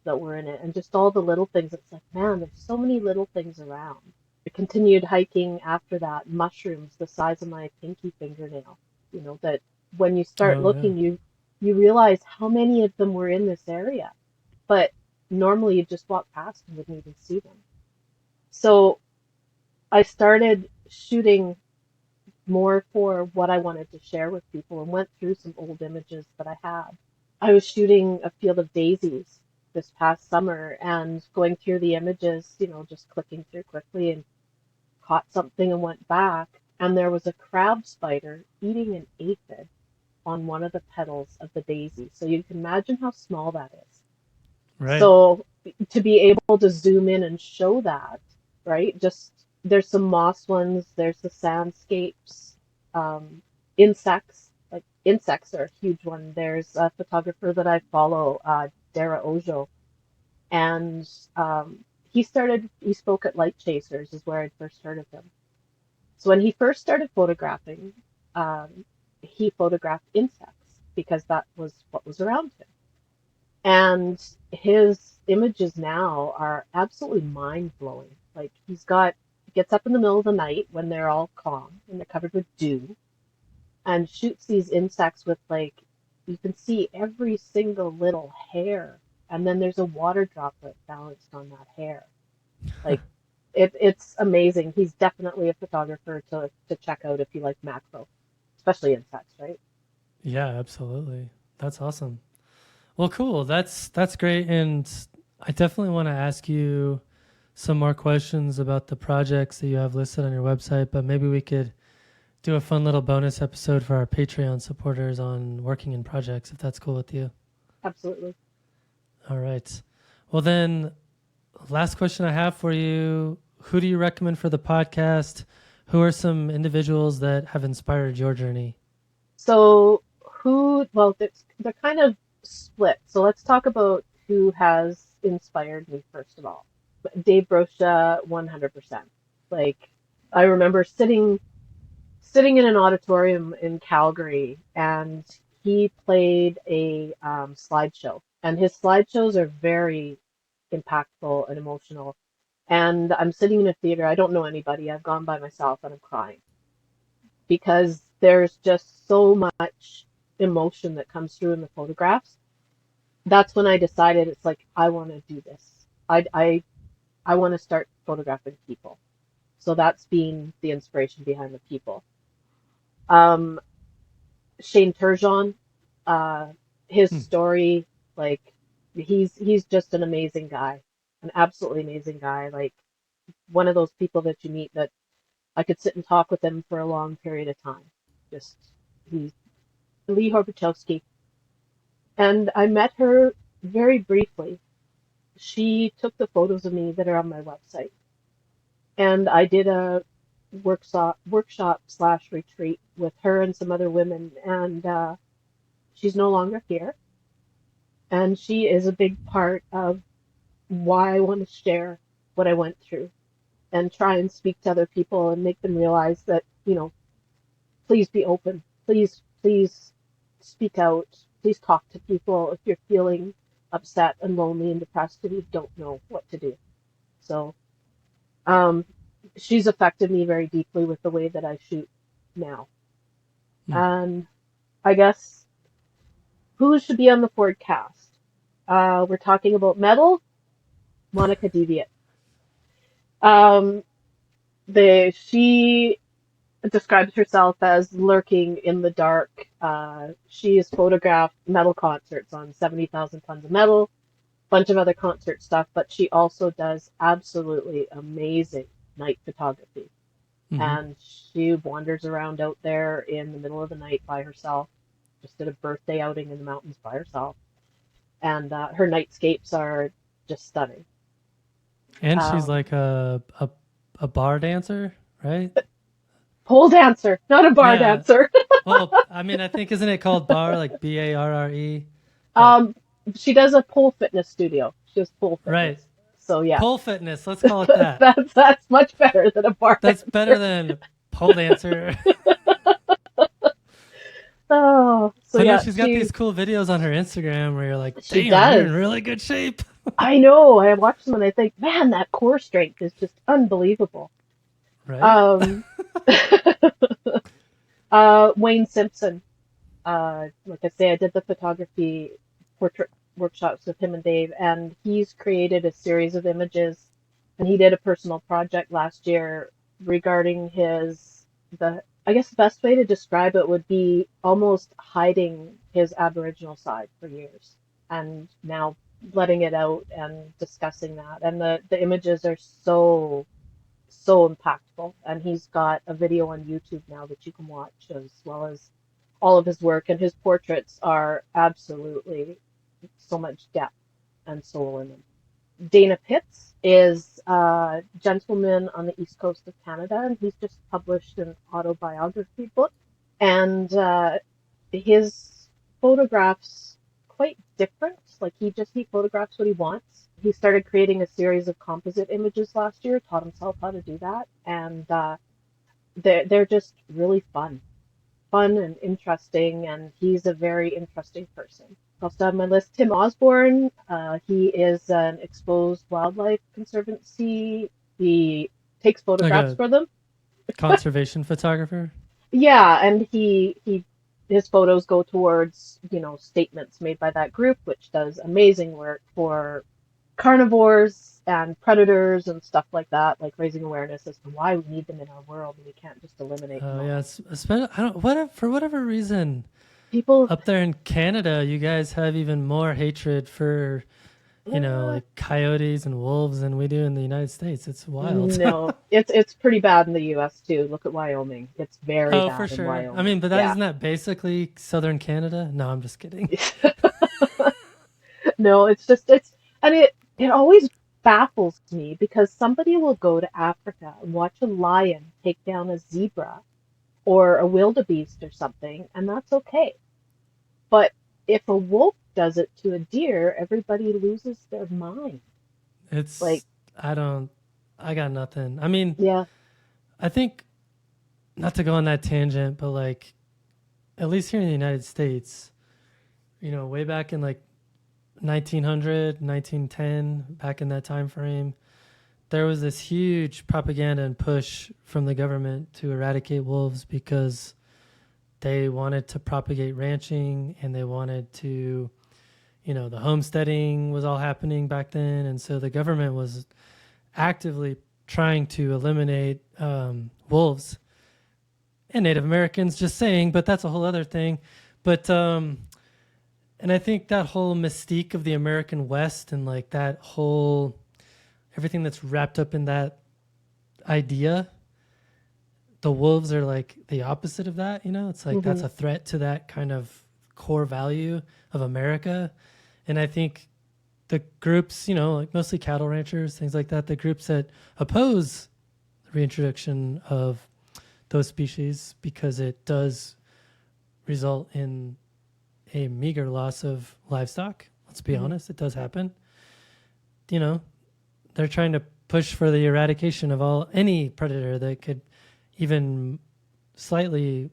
that were in it, and just all the little things. It's like, man, there's so many little things around. I continued hiking after that, mushrooms the size of my pinky fingernail, that when you start Oh yeah. looking, you realize how many of them were in this area. But normally you just walk past and wouldn't even see them. So I started shooting more for what I wanted to share with people and went through some old images that I had. I was shooting a field of daisies this past summer and going through the images, just clicking through quickly, and caught something and went back, and there was a crab spider eating an aphid on one of the petals of the daisy. So you can imagine how small that is. Right. So to be able to zoom in and show that, right? Just there's some moss ones, there's the sandscapes, um, insects. Like insects are a huge one. There's a photographer that I follow, Dara Ojo, and he spoke at Light Chasers, is where I'd first heard of him. So when he first started photographing, he photographed insects because that was what was around him. And his images now are absolutely mind blowing. Like he gets up in the middle of the night when they're all calm and they're covered with dew and shoots these insects with, like, you can see every single little hair. And then there's a water droplet balanced on that hair. Like it's amazing. He's definitely a photographer to check out if you like macro, especially insects, right? Yeah, absolutely. That's awesome. Well, cool. That's great, and I definitely want to ask you some more questions about the projects that you have listed on your website, but maybe we could do a fun little bonus episode for our Patreon supporters on working in projects, if that's cool with you. Absolutely. All right. Well, then, last question I have for you: who do you recommend for the podcast? Who are some individuals that have inspired your journey? So well, they're kind of split. So let's talk about who has inspired me first of all. Dave Brocha, 100%. Like, I remember sitting in an auditorium in Calgary, and he played a slideshow, and his slideshows are very impactful and emotional. And I'm sitting in a theater. I don't know anybody. I've gone by myself, and I'm crying because there's just so much emotion that comes through in the photographs. That's when I decided, it's like, I want to do this. I want to start photographing people. So that's been the inspiration behind the people. Um, Shane Turgeon, uh, his Hmm. story, like, he's just an amazing guy, an absolutely amazing guy. Like, one of those people that you meet that I could sit and talk with him for a long period of time. Just he's Lee Nordbye, and I met her very briefly. She took the photos of me that are on my website, and I did a workshop slash retreat with her and some other women, and she's no longer here, and she is a big part of why I want to share what I went through. and try and speak to other people and make them realize that, please be open. Please speak out. Please talk to people if you're feeling upset and lonely and depressed and you don't know what to do. So, um, she's affected me very deeply with the way that I shoot now. Hmm. And I guess who should be on the Ford cast? We're talking about metal, Monica Devitt. Um, she describes herself as lurking in the dark. She has photographed metal concerts on 70,000 tons of metal, bunch of other concert stuff, but she also does absolutely amazing night photography. Mm-hmm. And she wanders around out there in the middle of the night by herself, just did a birthday outing in the mountains by herself. And her nightscapes are just stunning. And she's Um, like a bar dancer, right? Pole dancer, not a bar Yeah. dancer. Well, I mean, I think isn't it called bar, like Barre? But um, she does a pole fitness studio. She does pole right, fitness. So yeah, pole fitness. Let's call it that. that's much better than a bar That's better dancer. than pole dancer. Oh, so I know yeah, she's got these cool videos on her Instagram where you're like, she damn, you're in does. really good shape. I know. I watch them and I think, man, that core strength is just unbelievable. Right? Um, Wayne Simpson. Like I say, I did the photography portrait workshops with him and Dave, and he's created a series of images. And he did a personal project last year regarding I guess the best way to describe it would be almost hiding his Aboriginal side for years, and now letting it out and discussing that. And the images are so impactful. And he's got a video on YouTube now that you can watch, as well as all of his work. And his portraits are absolutely so much depth and soul in them. Dana Pitts is a gentleman on the east coast of Canada, and he's just published an autobiography book. And his photographs quite different. Like he photographs what he wants. He started creating a series of composite images last year, taught himself how to do that, and they're just really fun and interesting. And he's a very interesting person. Also on my list, Tim Osborne. He is an exposed wildlife conservancy. He takes Like photographs a for them. conservation photographer. Yeah, and his photos go towards, statements made by that group, which does amazing work for carnivores and predators and stuff like that, like raising awareness as to why we need them in our world and we can't just eliminate them Oh yeah, all. I don't what for whatever reason People, up there in Canada, you guys have even more hatred for uh, like coyotes and wolves than we do in the United States. It's wild. no, it's pretty bad in the U.S. too. Look at Wyoming; it's very Oh, for bad in sure. I Wyoming. mean, but that Yeah. isn't that basically southern Canada? No, I'm just kidding. No, and it always baffles me because somebody will go to Africa and watch a lion take down a zebra or a wildebeest or something, and that's okay. But if a wolf does it to a deer, everybody loses their mind. Like, It's I don't I got nothing. I mean, yeah, I think not to go on that tangent, but like at least here in the United States, way back in like 1900, 1910, back in that time frame, there was this huge propaganda and push from the government to eradicate wolves because they wanted to propagate ranching and they wanted to, the homesteading was all happening back then. And so the government was actively trying to eliminate wolves and Native Americans, just saying, but that's a whole other thing. But, and I think that whole mystique of the American West and like that whole everything that's wrapped up in that idea, the wolves are like the opposite of that. It's like that's hmm a threat to that kind of core value of America. And I think the groups, like mostly cattle ranchers, things like that, the groups that oppose the reintroduction of those species because it does result in a meager loss of livestock. Let's be hmm honest, it does happen. You know, they're trying to push for the eradication of any predator that could even slightly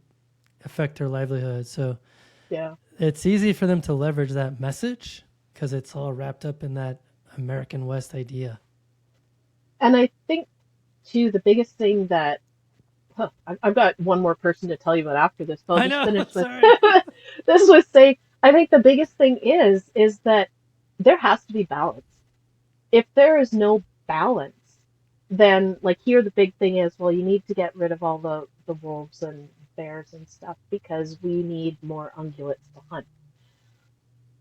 affect their livelihood. So Yeah. it's easy for them to leverage that message because it's all wrapped up in that American West idea. And I think, too, the biggest thing that, I've got one more person to tell you about after this, but I'll I just know. finish with Sorry. this was saying, I think the biggest thing is that there has to be balance. If there is no balance, then like here the big thing is, well, you need to get rid of all the wolves and bears and stuff because we need more ungulates to hunt.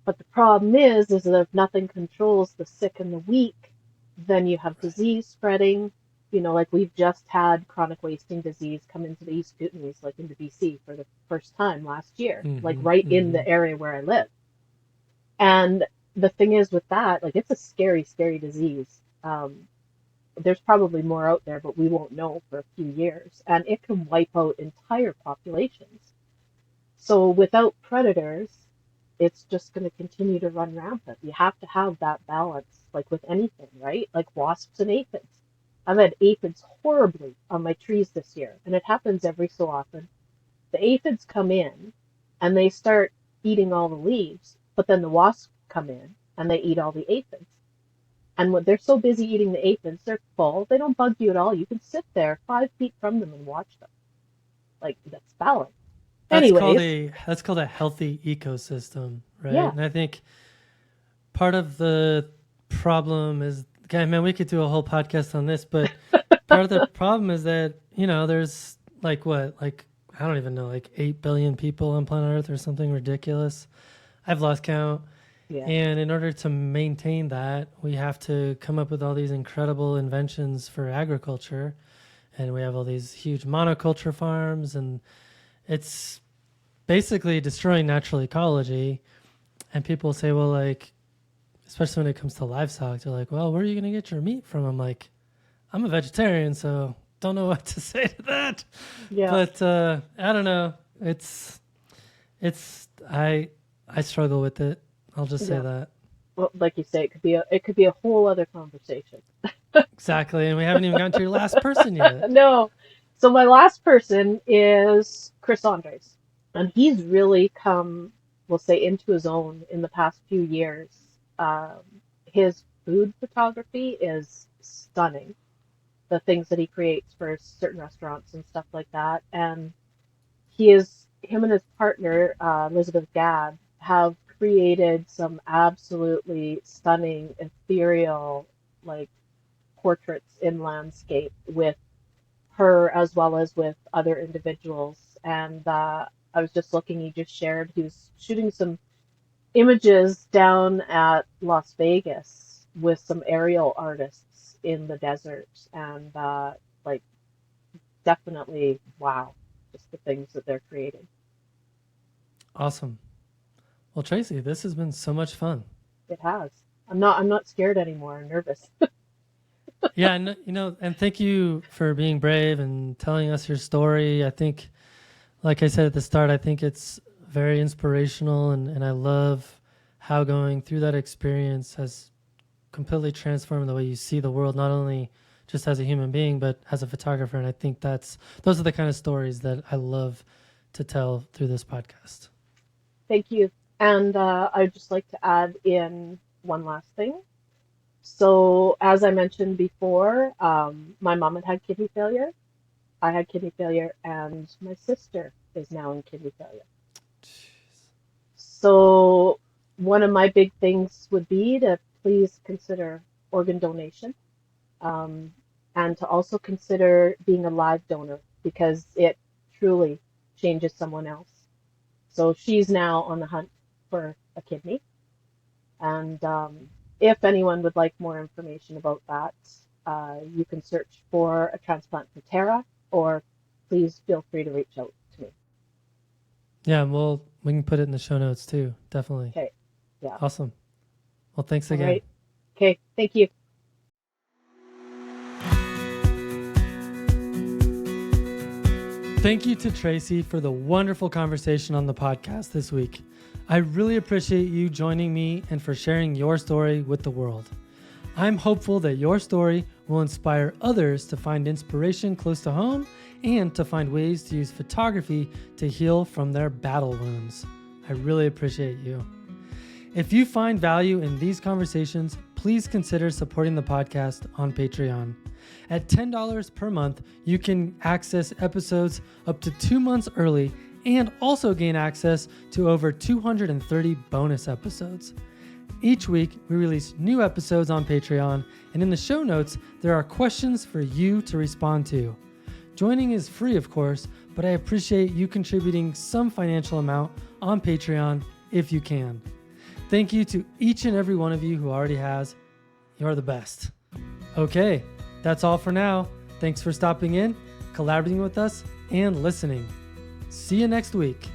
But the problem is that if nothing controls the sick and the weak, then you have disease spreading. Like we've just had chronic wasting disease come into the East Kootenays, like into BC for the first time last year, like Mm-hmm, right in mm-hmm. the area where I live. And the thing is with that, like it's a scary, scary disease. There's probably more out there, but we won't know for a few years. And it can wipe out entire populations. So without predators, it's just going to continue to run rampant. You have to have that balance, like with anything, right? Like wasps and aphids. I've had aphids horribly on my trees this year, and it happens every so often. The aphids come in and they start eating all the leaves, but then the wasps come in and they eat all the aphids. And when they're so busy eating the aphids, they're full. They don't bug you at all. You can sit there 5 feet from them and watch them. Like that's balance. Anyways, That's called a healthy ecosystem, right? yeah, And I think part of the problem is, okay, man, we could do a whole podcast on this, but part of the problem is that, there's like what, like, I don't even know, like 8 billion people on planet Earth or something ridiculous. I've lost count. yeah, And in order to maintain that, we have to come up with all these incredible inventions for agriculture. And we have all these huge monoculture farms, and it's basically destroying natural ecology. And people say, well, like, especially when it comes to livestock, they're like, well, where are you going to get your meat from? I'm like, I'm a vegetarian, so don't know what to say to that. yeah, But I don't know. I struggle with it. I'll just say yeah. that. Well, like you say, it could be a whole other conversation. Exactly. And we haven't even gotten to your last person yet. No. So my last person is Chris Andres, and he's really come, we'll say, into his own in the past few years. Um, his food photography is stunning. The things that he creates for certain restaurants and stuff like that, and him and his partner, Elizabeth Gadd, have created some absolutely stunning, ethereal, like portraits in landscape with her as well as with other individuals. And I was just looking, he just shared, he was shooting some images down at Las Vegas with some aerial artists in the desert. And like, definitely, wow, just the things that they're creating. Awesome. Well, Tracey, this has been so much fun. It has. I'm not scared anymore. I'm nervous. Yeah, and and thank you for being brave and telling us your story. I think, like I said at the start, I think it's very inspirational, and I love how going through that experience has completely transformed the way you see the world, not only just as a human being, but as a photographer. And I think those are the kind of stories that I love to tell through this podcast. Thank you. And I'd just like to add in one last thing. So, as I mentioned before, my mom had kidney failure. I had kidney failure, and my sister is now in kidney failure. So, one of my big things would be to please consider organ donation, and to also consider being a live donor because it truly changes someone else. So, she's now on the hunt for a kidney. And if anyone would like more information about that, you can search for a transplant for Tara, or please feel free to reach out to me. Yeah, well, we can put it in the show notes too. Definitely. Okay. Yeah. Awesome. Well, thanks All again. right. Okay. Thank you. Thank you to Tracey for the wonderful conversation on the podcast this week. I really appreciate you joining me and for sharing your story with the world. I'm hopeful that your story will inspire others to find inspiration close to home and to find ways to use photography to heal from their battle wounds. I really appreciate you. If you find value in these conversations, please consider supporting the podcast on Patreon. At $10 per month, you can access episodes up to 2 months early and also gain access to over 230 bonus episodes. Each week, we release new episodes on Patreon, and in the show notes, there are questions for you to respond to. Joining is free, of course, but I appreciate you contributing some financial amount on Patreon if you can. Thank you to each and every one of you who already has. You're the best. Okay, that's all for now. Thanks for stopping in, collaborating with us, and listening. See you next week.